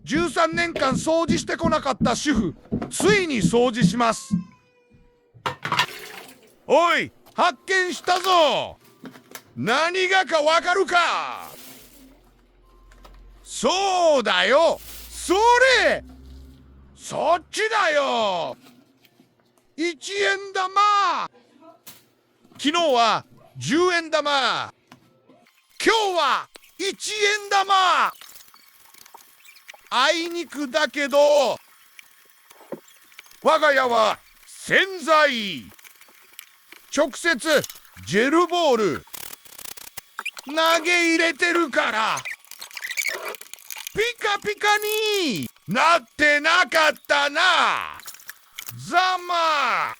13年間掃除してこなかった主婦、ついに掃除します。おい、発見したぞ。何がかわかるか？そうだよ、それ、そっちだよ。1円玉。昨日は10円玉。今日は1円玉。あいにくだけど、我が家は洗剤、直接ジェルボール投げ入れてるからピカピカになってなかったな。ざま。